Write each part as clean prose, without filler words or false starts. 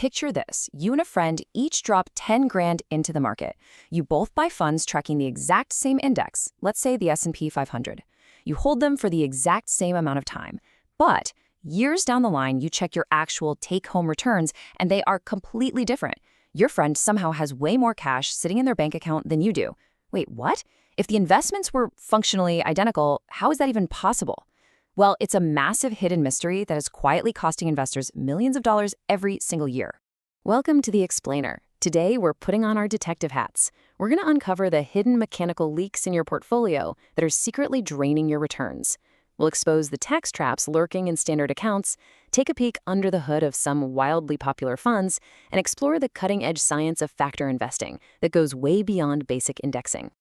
picture this. You and a friend each drop 10 grand into the market. You both buy funds tracking the exact same index, let's say the S&P 500. You hold them for the exact same amount of time. But years down the line, you check your actual take-home returns, and they are completely different. Your friend somehow has way more cash sitting in their bank account than you do. Wait, what? If the investments were functionally identical, how is that even possible? Well, it's a massive hidden mystery that is quietly costing investors millions of dollars every single year. Welcome to The Explainer. Today, we're putting on our detective hats. We're going to uncover the hidden mechanical leaks in your portfolio that are secretly draining your returns. We'll expose the tax traps lurking in standard accounts, take a peek under the hood of some wildly popular funds, and explore the cutting-edge science of factor investing that goes way beyond basic indexing.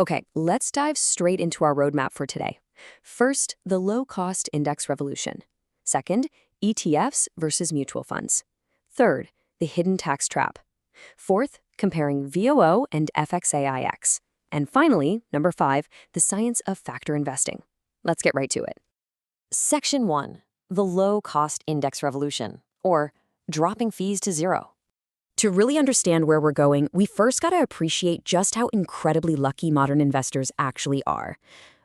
Okay, let's dive straight into our roadmap for today. First, the low-cost index revolution. Second, ETFs versus mutual funds. Third, the hidden tax trap. Fourth, comparing VOO and FXAIX. And finally, number 5, the science of factor investing. Let's get right to it. Section 1, the low-cost index revolution, or dropping fees to zero. To really understand where we're going, we first got to appreciate just how incredibly lucky modern investors actually are.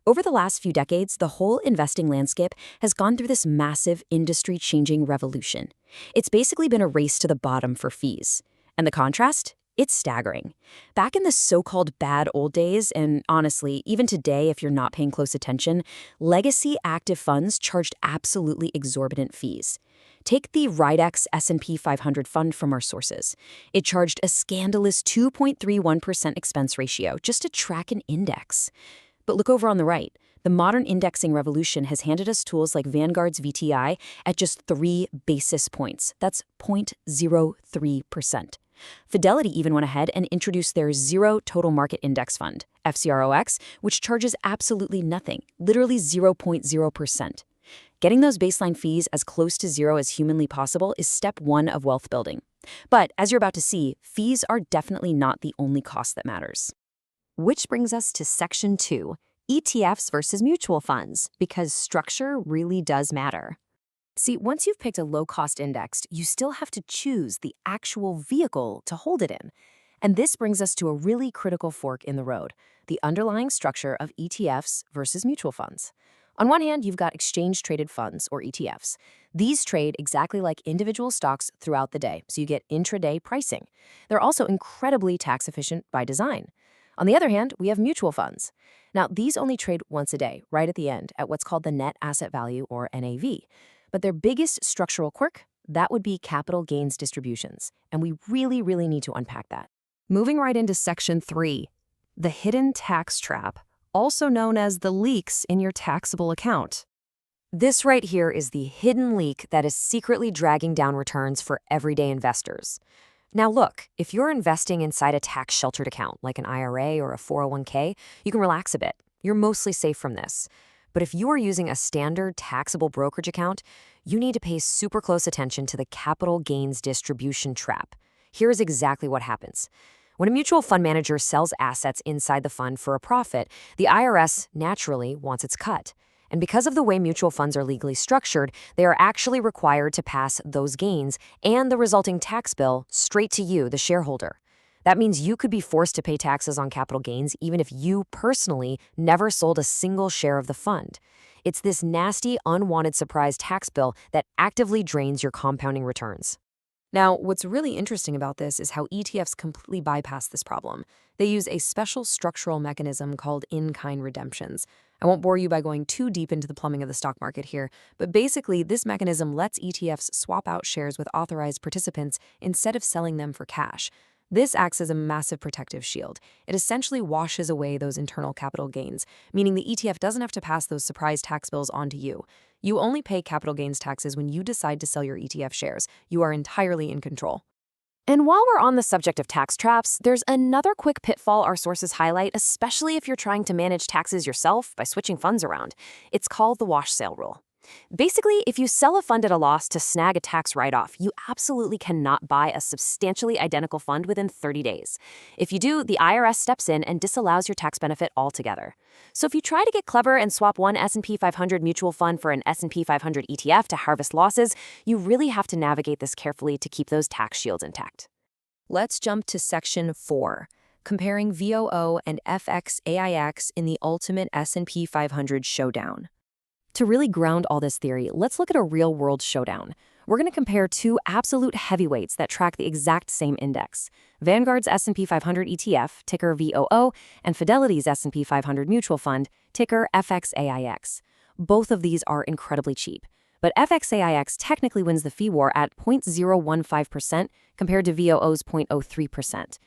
Over the last few decades, the whole investing landscape has gone through this massive industry-changing revolution. It's basically been a race to the bottom for fees. And the contrast? It's staggering. Back in the so-called bad old days, and honestly, even today if you're not paying close attention, legacy active funds charged absolutely exorbitant fees. Take the Ridex S&P 500 fund from our sources. It charged a scandalous 2.31% expense ratio just to track an index. But look over on the right. The modern indexing revolution has handed us tools like Vanguard's VTI at just 3 basis points. That's 0.03%. Fidelity even went ahead and introduced their Zero Total Market Index Fund, FCROX, which charges absolutely nothing, literally 0.0%. Getting those baseline fees as close to zero as humanly possible is step 1 of wealth building. But as you're about to see, fees are definitely not the only cost that matters. Which brings us to Section 2, ETFs versus mutual funds, because structure really does matter. See, once you've picked a low-cost index, you still have to choose the actual vehicle to hold it in. And this brings us to a really critical fork in the road, the underlying structure of ETFs versus mutual funds. On one hand, you've got exchange-traded funds, or ETFs. These trade exactly like individual stocks throughout the day, so you get intraday pricing. They're also incredibly tax-efficient by design. On the other hand, we have mutual funds. Now, these only trade once a day, right at the end, at what's called the net asset value, or NAV. But their biggest structural quirk, that would be capital gains distributions. And we really need to unpack that. Moving right into Section 3, the hidden tax trap, also known as the leaks in your taxable account. This right here is the hidden leak that is secretly dragging down returns for everyday investors. Now look, if you're investing inside a tax-sheltered account, like an IRA or a 401k, you can relax a bit. You're mostly safe from this. But if you are using a standard taxable brokerage account, you need to pay super close attention to the capital gains distribution trap. Here's exactly what happens. When a mutual fund manager sells assets inside the fund for a profit, the IRS naturally wants its cut. And because of the way mutual funds are legally structured, they are actually required to pass those gains and the resulting tax bill straight to you, the shareholder. That means you could be forced to pay taxes on capital gains even if you personally never sold a single share of the fund. It's this nasty, unwanted surprise tax bill that actively drains your compounding returns. Now, what's really interesting about this is how ETFs completely bypass this problem. They use a special structural mechanism called in-kind redemptions. I won't bore you by going too deep into the plumbing of the stock market here, but basically this mechanism lets ETFs swap out shares with authorized participants instead of selling them for cash. This acts as a massive protective shield. It essentially washes away those internal capital gains, meaning the ETF doesn't have to pass those surprise tax bills on to you. You only pay capital gains taxes when you decide to sell your ETF shares. You are entirely in control. And while we're on the subject of tax traps, there's another quick pitfall our sources highlight, especially if you're trying to manage taxes yourself by switching funds around. It's called the wash sale rule. Basically, if you sell a fund at a loss to snag a tax write-off, you absolutely cannot buy a substantially identical fund within 30 days. If you do, the IRS steps in and disallows your tax benefit altogether. So if you try to get clever and swap one S&P 500 mutual fund for an S&P 500 ETF to harvest losses, you really have to navigate this carefully to keep those tax shields intact. Let's jump to Section 4, comparing VOO and FXAIX in the ultimate S&P 500 showdown. To really ground all this theory, let's look at a real-world showdown. We're going to compare two absolute heavyweights that track the exact same index: Vanguard's S&P 500 ETF, ticker VOO, and Fidelity's S&P 500 mutual fund, ticker FXAIX. Both of these are incredibly cheap, but FXAIX technically wins the fee war at 0.015% compared to VOO's 0.03%.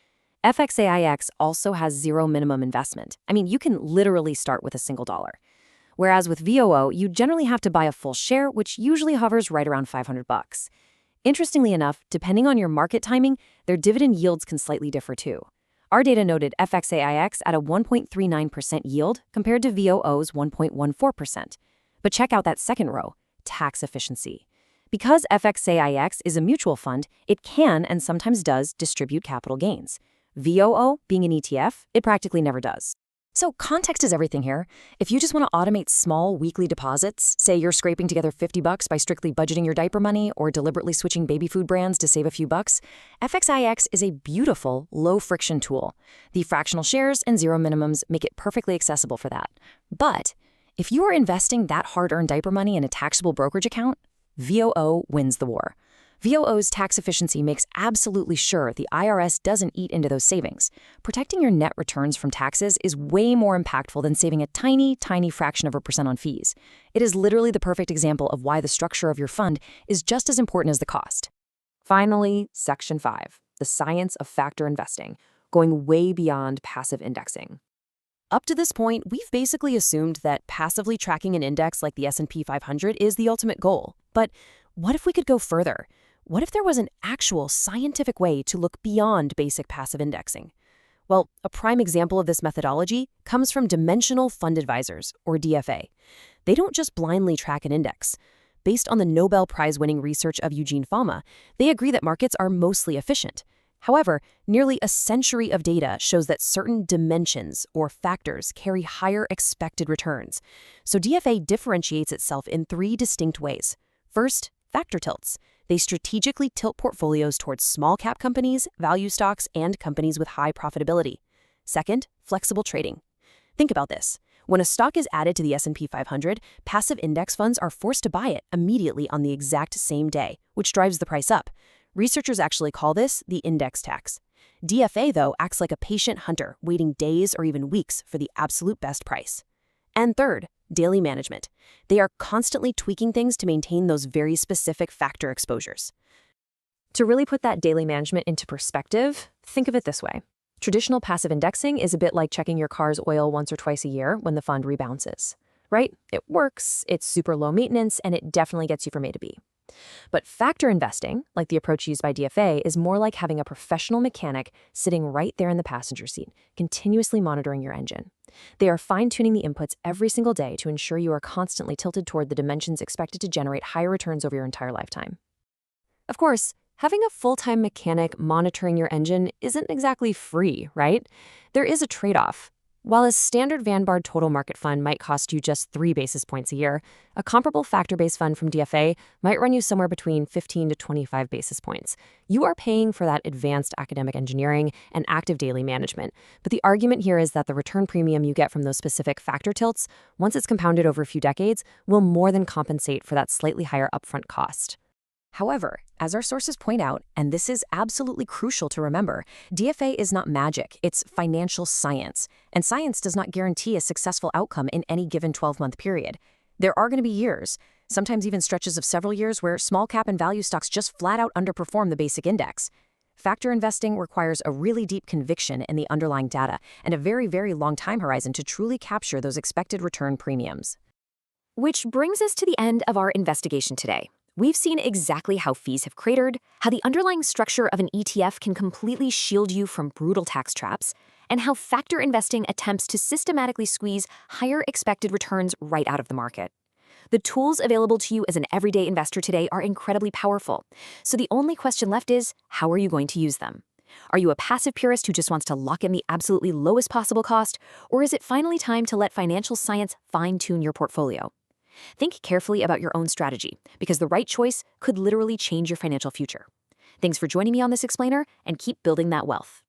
FXAIX also has zero minimum investment. I mean, you can literally start with a single dollar. Whereas with VOO, you generally have to buy a full share, which usually hovers right around $500. Interestingly enough, depending on your market timing, their dividend yields can slightly differ too. Our data noted FXAIX at a 1.39% yield compared to VOO's 1.14%. But check out that second row, tax efficiency. Because FXAIX is a mutual fund, it can and sometimes does distribute capital gains. VOO, being an ETF, it practically never does. So context is everything here. If you just want to automate small weekly deposits, say you're scraping together $50 by strictly budgeting your diaper money or deliberately switching baby food brands to save a few bucks, FXAIX is a beautiful, low-friction tool. The fractional shares and zero minimums make it perfectly accessible for that. But if you are investing that hard-earned diaper money in a taxable brokerage account, VOO wins the war. VOO's tax efficiency makes absolutely sure the IRS doesn't eat into those savings. Protecting your net returns from taxes is way more impactful than saving a tiny, tiny fraction of a percent on fees. It is literally the perfect example of why the structure of your fund is just as important as the cost. Finally, Section 5, the science of factor investing, going way beyond passive indexing. Up to this point, we've basically assumed that passively tracking an index like the S&P 500 is the ultimate goal. But what if we could go further? What if there was an actual scientific way to look beyond basic passive indexing? Well, a prime example of this methodology comes from Dimensional Fund Advisors, or DFA. They don't just blindly track an index. Based on the Nobel Prize-winning research of Eugene Fama, they agree that markets are mostly efficient. However, nearly a century of data shows that certain dimensions or factors carry higher expected returns. So DFA differentiates itself in three distinct ways. First, factor tilts. They strategically tilt portfolios towards small-cap companies, value stocks, and companies with high profitability. Second, flexible trading. Think about this. When a stock is added to the S&P 500, passive index funds are forced to buy it immediately on the exact same day, which drives the price up. Researchers actually call this the index tax. DFA, though, acts like a patient hunter, waiting days or even weeks for the absolute best price. And third, daily management. They are constantly tweaking things to maintain those very specific factor exposures. To really put that daily management into perspective, think of it this way. Traditional passive indexing is a bit like checking your car's oil once or twice a year when the fund rebounces, right? It works, it's super low maintenance, and it definitely gets you from A to B. But factor investing, like the approach used by DFA, is more like having a professional mechanic sitting right there in the passenger seat, continuously monitoring your engine. They are fine-tuning the inputs every single day to ensure you are constantly tilted toward the dimensions expected to generate higher returns over your entire lifetime. Of course, having a full-time mechanic monitoring your engine isn't exactly free, right? There is a trade-off. While a standard Vanguard total market fund might cost you just 3 basis points a year, a comparable factor-based fund from DFA might run you somewhere between 15 to 25 basis points. You are paying for that advanced academic engineering and active daily management. But the argument here is that the return premium you get from those specific factor tilts, once it's compounded over a few decades, will more than compensate for that slightly higher upfront cost. However, as our sources point out, and this is absolutely crucial to remember, DFA is not magic, it's financial science. And science does not guarantee a successful outcome in any given 12-month period. There are going to be years, sometimes even stretches of several years, where small cap and value stocks just flat out underperform the basic index. Factor investing requires a really deep conviction in the underlying data and a very, very long time horizon to truly capture those expected return premiums. Which brings us to the end of our investigation today. We've seen exactly how fees have cratered, how the underlying structure of an ETF can completely shield you from brutal tax traps, and how factor investing attempts to systematically squeeze higher expected returns right out of the market. The tools available to you as an everyday investor today are incredibly powerful. So the only question left is, how are you going to use them? Are you a passive purist who just wants to lock in the absolutely lowest possible cost? Or is it finally time to let financial science fine-tune your portfolio? Think carefully about your own strategy, because the right choice could literally change your financial future. Thanks for joining me on this explainer, and keep building that wealth.